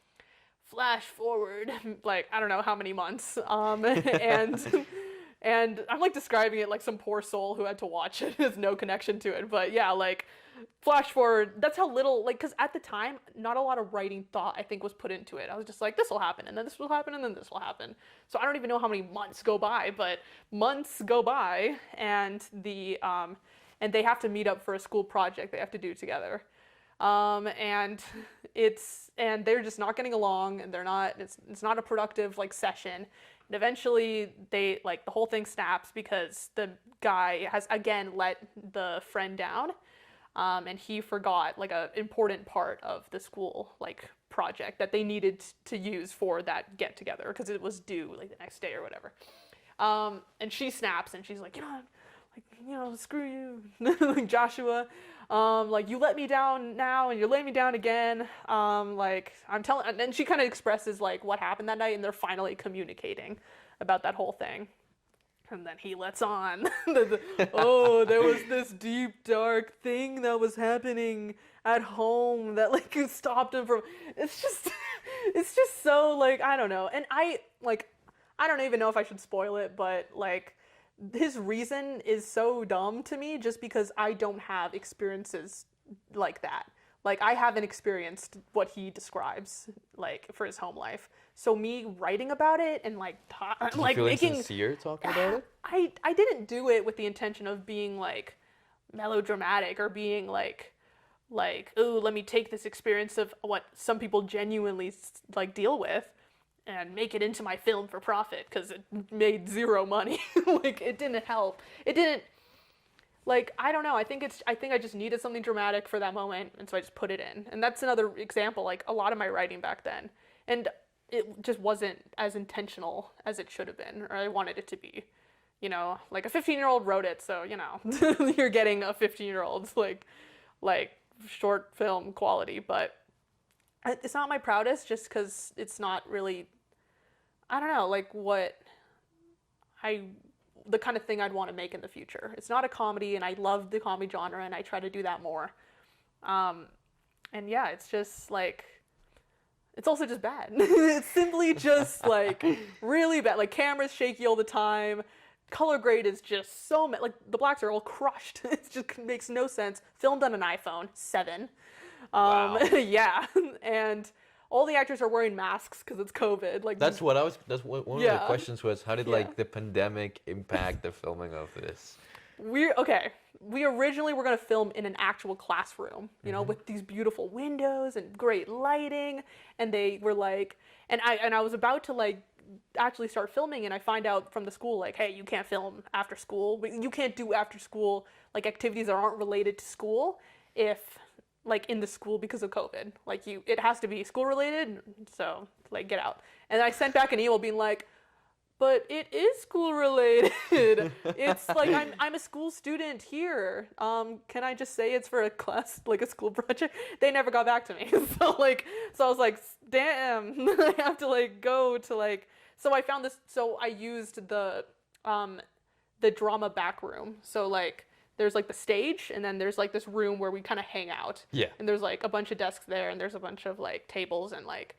Flash forward, like I don't know how many months, and I'm like describing it like some poor soul who had to watch it, has no connection to it. But yeah, like flash forward, that's how little, like, because at the time, not a lot of writing thought, I think, was put into it. I was just like, this will happen, and then this will happen, and then this will happen. So I don't even know how many months go by, but months go by, and and they have to meet up for a school project they have to do together. And they're just not getting along, and it's not a productive like session. And eventually they like the whole thing snaps because the guy has again let the friend down, and he forgot like a important part of the school like project that they needed to use for that get together because it was due like the next day or whatever. And she snaps and she's like, screw you, like Joshua. Like you let me down now and you're letting me down again. Like I'm telling, and then she kind of expresses like what happened that night, and they're finally communicating about that whole thing. And then he lets on, oh, there was this deep, dark thing that was happening at home that like stopped him from, it's just so like, I don't know. And I don't even know if I should spoil it, but like, his reason is so dumb to me just because I don't have experiences like that. Like, I haven't experienced what he describes, like, for his home life. So me writing about it and, like, like feel making... insincere talking about it? I didn't do it with the intention of being, like, melodramatic or being, like, ooh, let me take this experience of what some people genuinely, like, deal with and make it into my film for profit, because it made zero money. Like, it didn't help. It didn't, like, I don't know. I think I just needed something dramatic for that moment, and so I just put it in. And that's another example, like, a lot of my writing back then. And it just wasn't as intentional as it should have been, or I wanted it to be. You know, like, a 15-year-old wrote it, so, you know, you're getting a 15-year-old's, like, short film quality, but it's not my proudest just because it's not really, I don't know, like the kind of thing I'd want to make in the future. It's not a comedy, and I love the comedy genre, and I try to do that more. And yeah, it's just like, it's also just bad. It's simply just like really bad. Like, camera's shaky all the time. Color grade is just so, like, the blacks are all crushed. It just makes no sense. Filmed on an iPhone 7. Wow. Yeah, and all the actors are wearing masks because it's COVID. Like, that's one of the questions was, how did like the pandemic impact the filming of this? We originally were going to film in an actual classroom, you know, with these beautiful windows and great lighting, and they were like, and I was about to like actually start filming, and I find out from the school, like, hey, you can't film after school. You can't do after school like activities that aren't related to school if like in the school because of COVID. Like, it has to be school related, so like get out. And I sent back an email being like, but it is school related. It's like I'm a school student here. Can I just say it's for a class, like a school project? They never got back to me. So I was like, damn, I have to like go to like, so I found this, so I used the drama back room. So like, there's like the stage, and then there's like this room where we kind of hang out. Yeah. And there's like a bunch of desks there, and there's a bunch of like tables, and like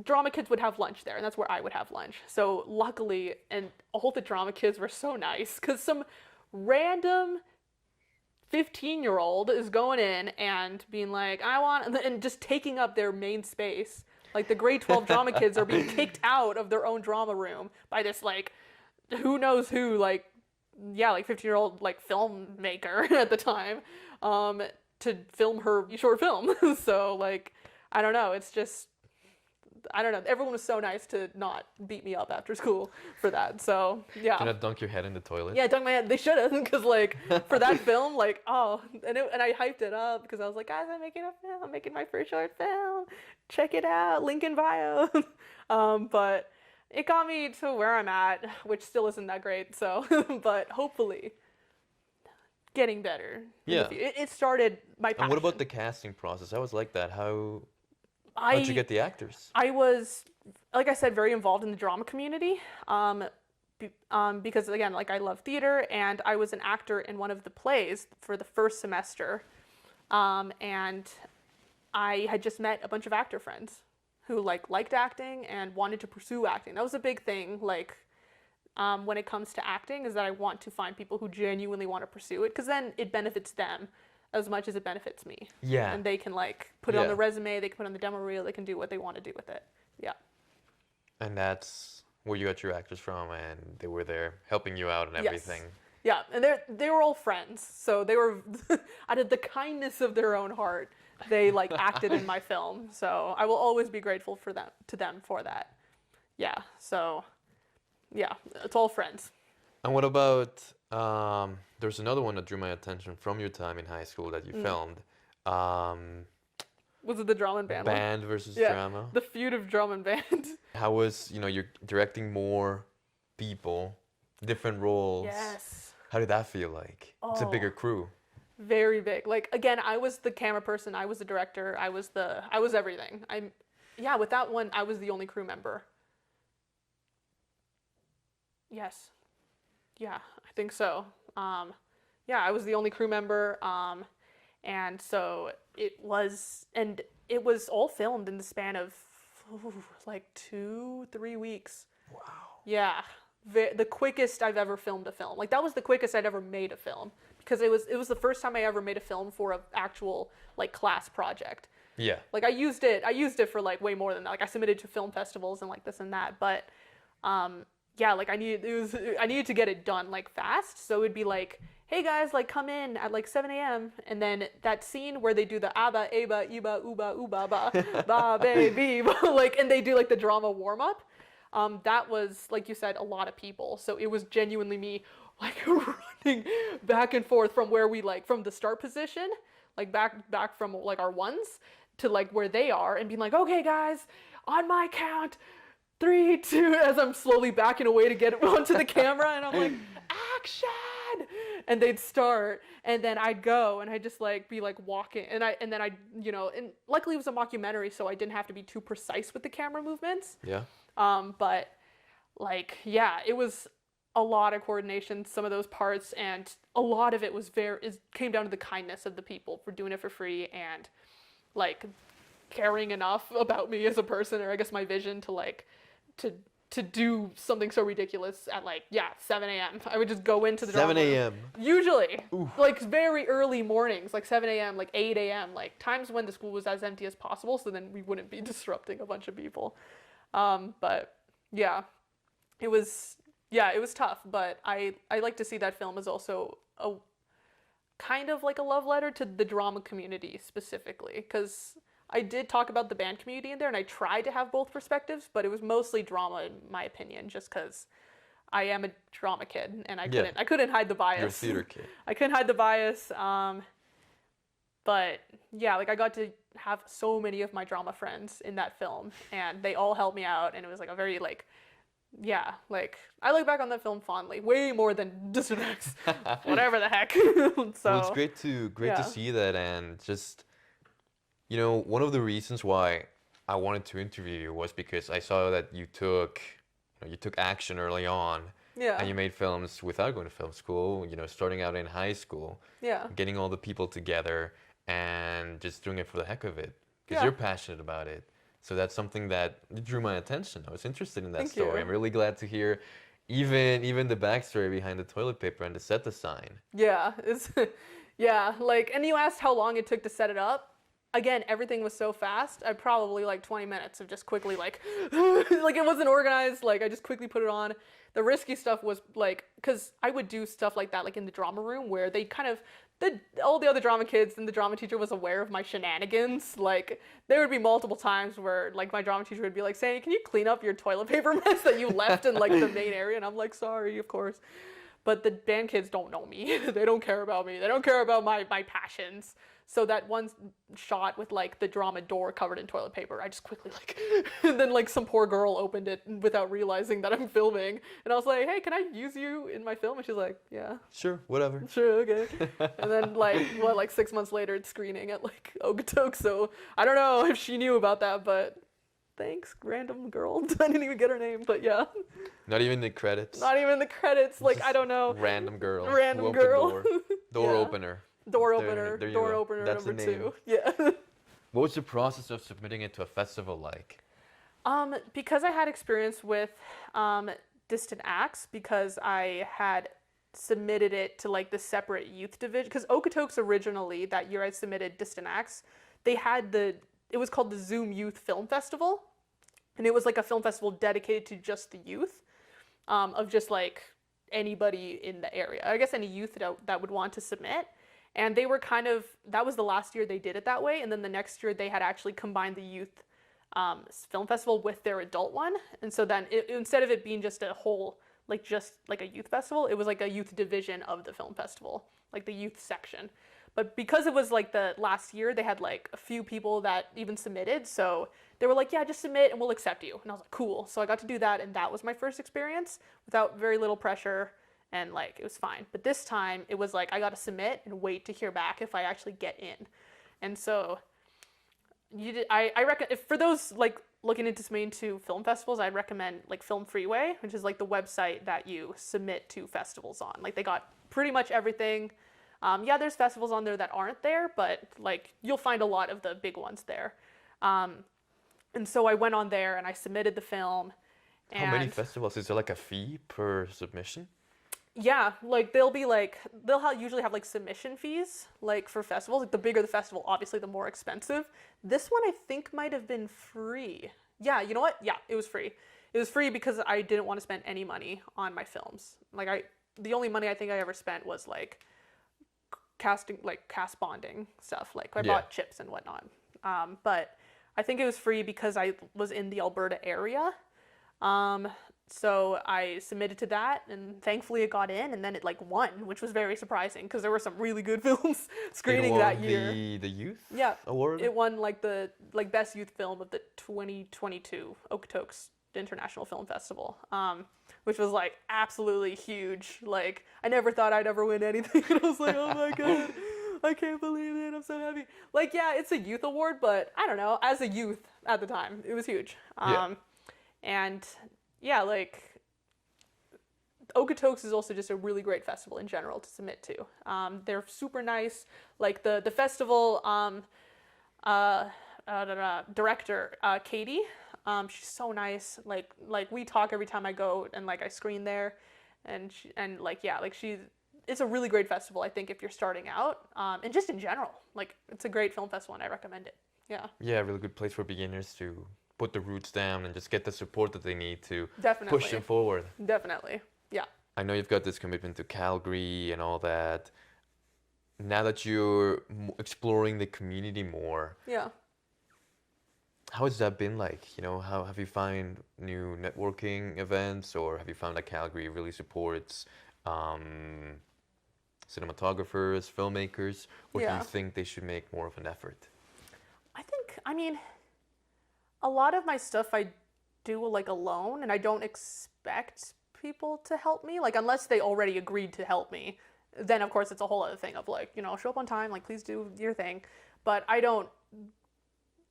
drama kids would have lunch there, and that's where I would have lunch. So luckily, and all the drama kids were so nice, because some random 15-year-old is going in and being like, I want, and just taking up their main space. Like, the grade 12 drama kids are being kicked out of their own drama room by this like, who knows who, like, yeah, like 15-year-old like filmmaker at the time, to film her short film. So like, I don't know, it's just I don't know. Everyone was so nice to not beat me up after school for that. So yeah. Do not dunk your head in the toilet. Yeah, dunk my head. They should have, because like for that film, like and I hyped it up because I was like, guys, I'm making a film. I'm making my first short film. Check it out. Link in bio. But it got me to where I'm at, which still isn't that great. So, but hopefully, getting better. Yeah. It started my passion. And what about the casting process? How was like that? How'd you get the actors? I was, like I said, very involved in the drama community. Because again, like I love theater, and I was an actor in one of the plays for the first semester. And I had just met a bunch of actor friends who liked acting and wanted to pursue acting. That was a big thing, when it comes to acting, is that I want to find people who genuinely want to pursue it, because then it benefits them as much as it benefits me. Yeah. And they can put it on the resume, they can put it on the demo reel, they can do what they want to do with it. Yeah. And that's where you got your actors from, and they were there helping you out and everything. Yes. Yeah, and they were all friends, so they were out of the kindness of their own heart, they acted in my film. So I will always be grateful to them for that. Yeah. So yeah, it's all friends. And what about there's another one that drew my attention from your time in high school that you filmed. Was it the drum and band one? Band versus drama. The feud of drum and band. How was, you're directing more people, different roles. Yes. How did that feel like? It's a bigger crew. Very big. Again, I was the camera person, I was the director, I was everything. With that one, I was the only crew member. Yes. Yeah, I think so. I was the only crew member. And so it was all filmed in the span of 2-3 weeks. Wow. Yeah. The quickest I've ever filmed a film. That was the quickest I'd ever made a film, because it was the first time I ever made a film for an actual class project. Yeah. I used it for way more than that. I submitted to film festivals and this and that, but I needed to get it done fast. So it'd be hey guys, come in at 7 a.m. And then that scene where they do the abba, aba, iba, uba, uba, ba, ba, baby, and they do the drama warm up. That was, like you said, a lot of people. So it was genuinely me running back and forth from where we from the start position, back from our ones to where they are, and being okay guys, on my count, 3, 2, as I'm slowly backing away to get onto the camera, and I'm action, and they'd start, and then I'd go, and I'd just be walking, and then I and luckily it was a mockumentary, so I didn't have to be too precise with the camera movements. Yeah. But it was a lot of coordination, some of those parts, and a lot of it came down to the kindness of the people for doing it for free, and caring enough about me as a person, or I guess my vision to do something so ridiculous at 7 a.m. I would just go into the 7 a.m. Usually. Oof. Very early mornings, 7 a.m., 8 a.m., times when the school was as empty as possible, so then we wouldn't be disrupting a bunch of people. But yeah, it was tough, but I like to see that film as also a kind of a love letter to the drama community specifically, because I did talk about the band community in there, and I tried to have both perspectives, but it was mostly drama in my opinion, just because I am a drama kid, and I couldn't hide the bias. You're a theater kid. I couldn't hide the bias. But yeah, I got to have so many of my drama friends in that film, and they all helped me out, and it was a very I look back on that film fondly, way more than Distant X, whatever the heck. So well, it's great to see that, and just one of the reasons why I wanted to interview you was because I saw that you took action early on. Yeah. And you made films without going to film school, starting out in high school. Yeah. Getting all the people together and just doing it for the heck of it, because you're passionate about it. So that's something that drew my attention. I was interested in that Thank story. you. I'm really glad to hear even the backstory behind the toilet paper and the set design. Yeah, it's and you asked how long it took to set it up. Again, everything was so fast. I probably 20 minutes of just quickly it wasn't organized. I just quickly put it on. The risky stuff was because I would do stuff like that in the drama room, where they kind of all the other drama kids and the drama teacher was aware of my shenanigans. Like, there would be multiple times where, like, my drama teacher would be like, Sandy, can you clean up your toilet paper mess that you left in, like, the main area? And I'm like, sorry, of course. But the band kids don't know me. They don't care about me. They don't care about my passions. So that one shot with, like, the drama door covered in toilet paper, I just quickly, like, and then, like, some poor girl opened it without realizing that I'm filming. And I was like, hey, can I use you in my film? And she's like, yeah. Sure, whatever. Sure, okay. And then, like 6 months later, it's screening at, like, Okotoks. So I don't know if she knew about that, but thanks, random girl. I didn't even get her name, but yeah. Not even the credits. Not even the credits. Like, I don't know. Random girl. Random who opened girl. Door Yeah. opener. Door opener. There you Door go. opener That's number the name. 2. Yeah. What was the process of submitting it to a festival like? Because I had experience with distant acts, because I had submitted it to, like, the separate youth division, because Okotoks originally, that year I submitted distant acts, they had it was called the Zoom Youth Film Festival, and it was like a film festival dedicated to just the youth, of just, like, anybody in the area. I guess any youth that would want to submit. And they were that was the last year they did it that way. And then the next year they had actually combined the youth film festival with their adult one. And so then instead of it being just a whole, like, just like a youth festival, it was like a youth division of the film festival, like the youth section. But because it was, like, the last year, they had, like, a few people that even submitted. So they were like, yeah, just submit and we'll accept you. And I was like, cool. So I got to do that. And that was my first experience without very little pressure. And, like, it was fine. But this time it was like, I got to submit and wait to hear back if I actually get in. And so I reckon, if for those, like, looking into submitting to film festivals, I'd recommend, like, Film Freeway, which is, like, the website that you submit to festivals on. Like, they got pretty much everything. Yeah, there's festivals on there that aren't there, but, like, you'll find a lot of the big ones there. And so I went on there and I submitted the film. And How many festivals? Is there, like, a fee per submission? yeah, like, they'll usually have, like, submission fees, like, for festivals. Like, the bigger the festival, obviously, the more expensive. This one I think might have been free. Yeah, you know what? Yeah, it was free. It was free because I didn't want to spend any money on my films. Like, the only money I think I ever spent was, like, cast bonding stuff. Like, I bought chips and whatnot. But I think it was free because I was in the Alberta area. So I submitted to that, and thankfully it got in, and then it, like, won, which was very surprising because there were some really good films screening that year. The youth award? Yeah, it won, like, the best youth film of the 2022 Okotoks International Film Festival, which was, like, absolutely huge. Like, I never thought I'd ever win anything, and I was like, oh my god, I can't believe it, I'm so happy. Like, yeah, it's a youth award, but I don't know, as a youth at the time, it was huge. And yeah, like, Okotoks is also just a really great festival in general to submit to. They're super nice. Like, the festival director, Katie, she's so nice. Like we talk every time I go and, like, I screen there, and it's a really great festival, I think, if you're starting out, and just in general. Like, it's a great film festival, and I recommend it. Yeah. Yeah, a really good place for beginners to put the roots down and just get the support that they need to push them forward. Definitely, yeah. I know you've got this commitment to Calgary and all that. Now that you're exploring the community more, how has that been like? You know, how have you found new networking events, or have you found that Calgary really supports cinematographers, filmmakers, or do you think they should make more of an effort? I mean, a lot of my stuff I do, like, alone, and I don't expect people to help me, like, unless they already agreed to help me. Then, of course, it's a whole other thing of, like, you know, show up on time, like, please do your thing. But I don't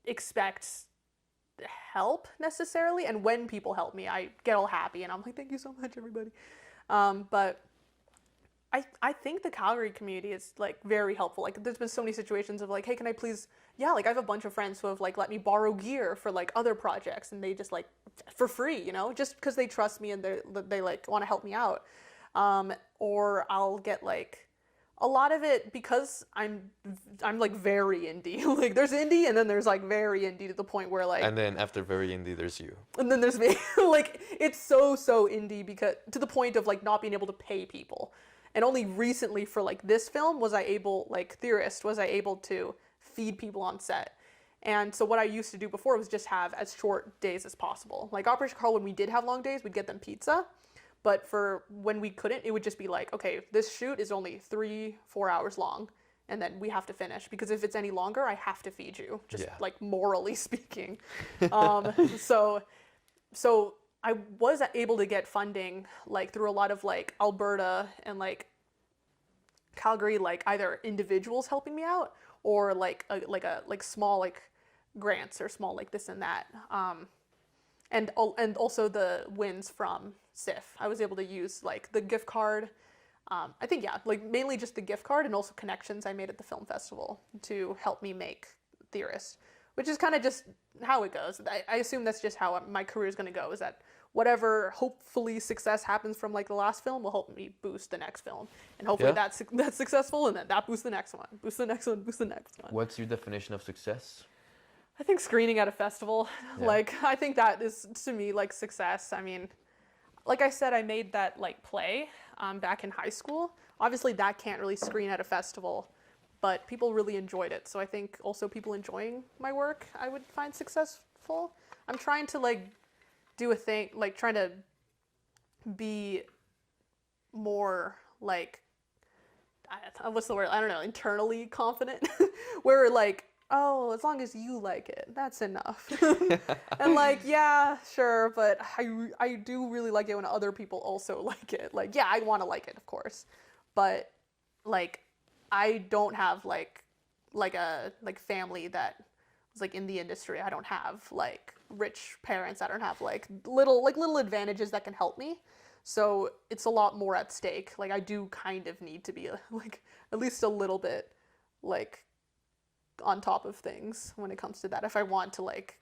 expect help necessarily, and when people help me, I get all happy, and I'm like, thank you so much, everybody. But I think the Calgary community is, like, very helpful. Like, there's been so many situations of, like, hey, can I please, like, I have a bunch of friends who have, like, let me borrow gear for, like, other projects, and they just, like, for free, you know, just because they trust me and they like, want to help me out. Or I'll get, like, a lot of it because I'm like, very indie. Like, there's indie, and then there's, like, very indie to the point where, like... And then after very indie, there's you. And then there's me. Like, it's so indie because to the point of, like, not being able to pay people. And only recently for like this film was I able, like Theorist, was I able to feed people on set. And so what I used to do before was just have as short days as possible. Like Operation Carl, when we did have long days, we'd get them pizza. But for when we couldn't, it would just be like, okay, this shoot is only 3-4 hours long, and then we have to finish. Because if it's any longer, I have to feed you, just like morally speaking. So I was able to get funding like through a lot of like Alberta and like Calgary, like either individuals helping me out or like small like grants or small like this and that. And also the wins from SIF. I was able to use like the gift card. I think, like mainly just the gift card and also connections I made at the film festival to help me make Theorist, which is kind of just how it goes. I assume that's just how my career is going to go, is that whatever hopefully success happens from like the last film will help me boost the next film. And hopefully that's successful, and then that boosts the next one, boost the next one, boost the next one. What's your definition of success? I think screening at a festival, like, I think that is, to me, like, success. I mean, like I said, I made that, like, play back in high school. Obviously, that can't really screen at a festival, but people really enjoyed it. So I think also people enjoying my work, I would find successful. I'm trying to, like, do a thing, like, trying to be more, like, what's the word? I don't know, internally confident, where, like, oh, as long as you like it, that's enough. And like, yeah, sure, but I do really like it when other people also like it. Like, yeah, I want to like it, of course, but like, I don't have like a family that is like in the industry. I don't have like rich parents. I don't have like little advantages that can help me. So it's a lot more at stake. Like, I do kind of need to be like at least a little bit like on top of things when it comes to that, if I want to like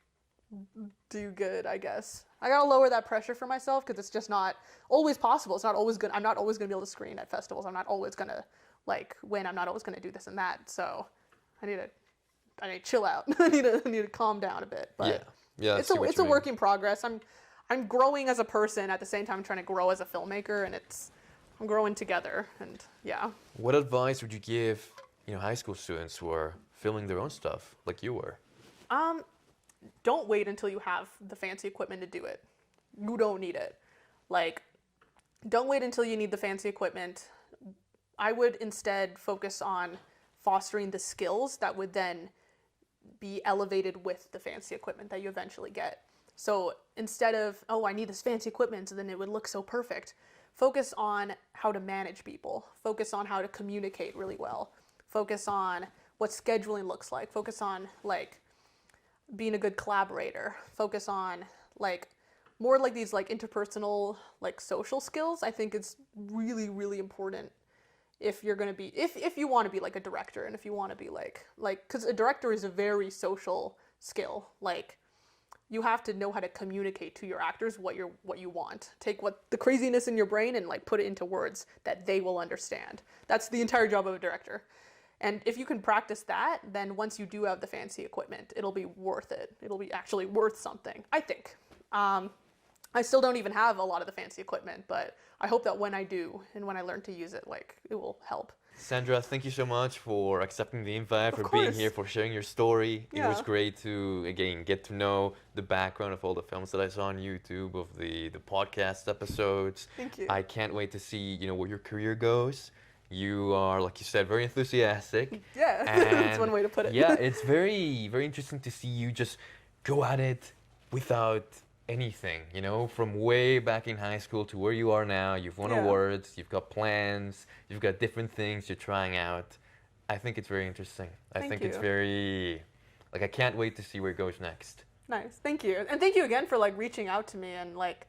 do good. I guess I gotta lower that pressure for myself, because it's just not always possible. It's not always good. I'm not always gonna be able to screen at festivals. I'm not always gonna like win. I'm not always gonna do this and that. So I need to chill out. I need to calm down a bit. But it's a work in progress. I'm growing as a person at the same time I'm trying to grow as a filmmaker, and I'm growing together. And What advice would you give high school students who are filming their own stuff like you were? Don't wait until you have the fancy equipment to do it. You don't need it. Like, don't wait until you need the fancy equipment. I would instead focus on fostering the skills that would then be elevated with the fancy equipment that you eventually get. So instead of, oh, I need this fancy equipment, so then it would look so perfect, focus on how to manage people. Focus on how to communicate really well. Focus on what scheduling looks like. Focus on like being a good collaborator. Focus on like more like these like interpersonal like social skills. I think it's really, really important if you're going to be, if you want to be like a director, and if you want to be like, because a director is a very social skill. Like, you have to know how to communicate to your actors what you want. Take what the craziness in your brain and like put it into words that they will understand. That's the entire job of a director. And if you can practice that, then once you do have the fancy equipment, it'll be worth it. It'll be actually worth something, I think. I still don't even have a lot of the fancy equipment, but I hope that when I do and when I learn to use it, like, it will help. Sandra, thank you so much for accepting the invite, for being here, for sharing your story. It was great to, again, get to know the background of all the films that I saw on YouTube, of the podcast episodes. Thank you. I can't wait to see, where your career goes. You are, like you said, very enthusiastic. Yeah, that's one way to put it. Yeah, it's very, very interesting to see you just go at it without anything, from way back in high school to where you are now. You've won awards, you've got plans, you've got different things you're trying out. I think it's very interesting. I think it's very, like, I can't wait to see where it goes next. Nice, thank you. And thank you again for, like, reaching out to me and, like,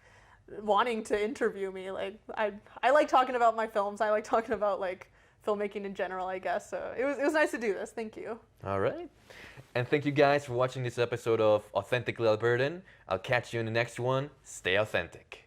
wanting to interview me. Like, I like talking about my films. I like talking about like filmmaking in general, I guess. So it was nice to do this. Thank you. All right. And thank you guys for watching this episode of Authentically Albertan. I'll catch you in the next one. Stay authentic.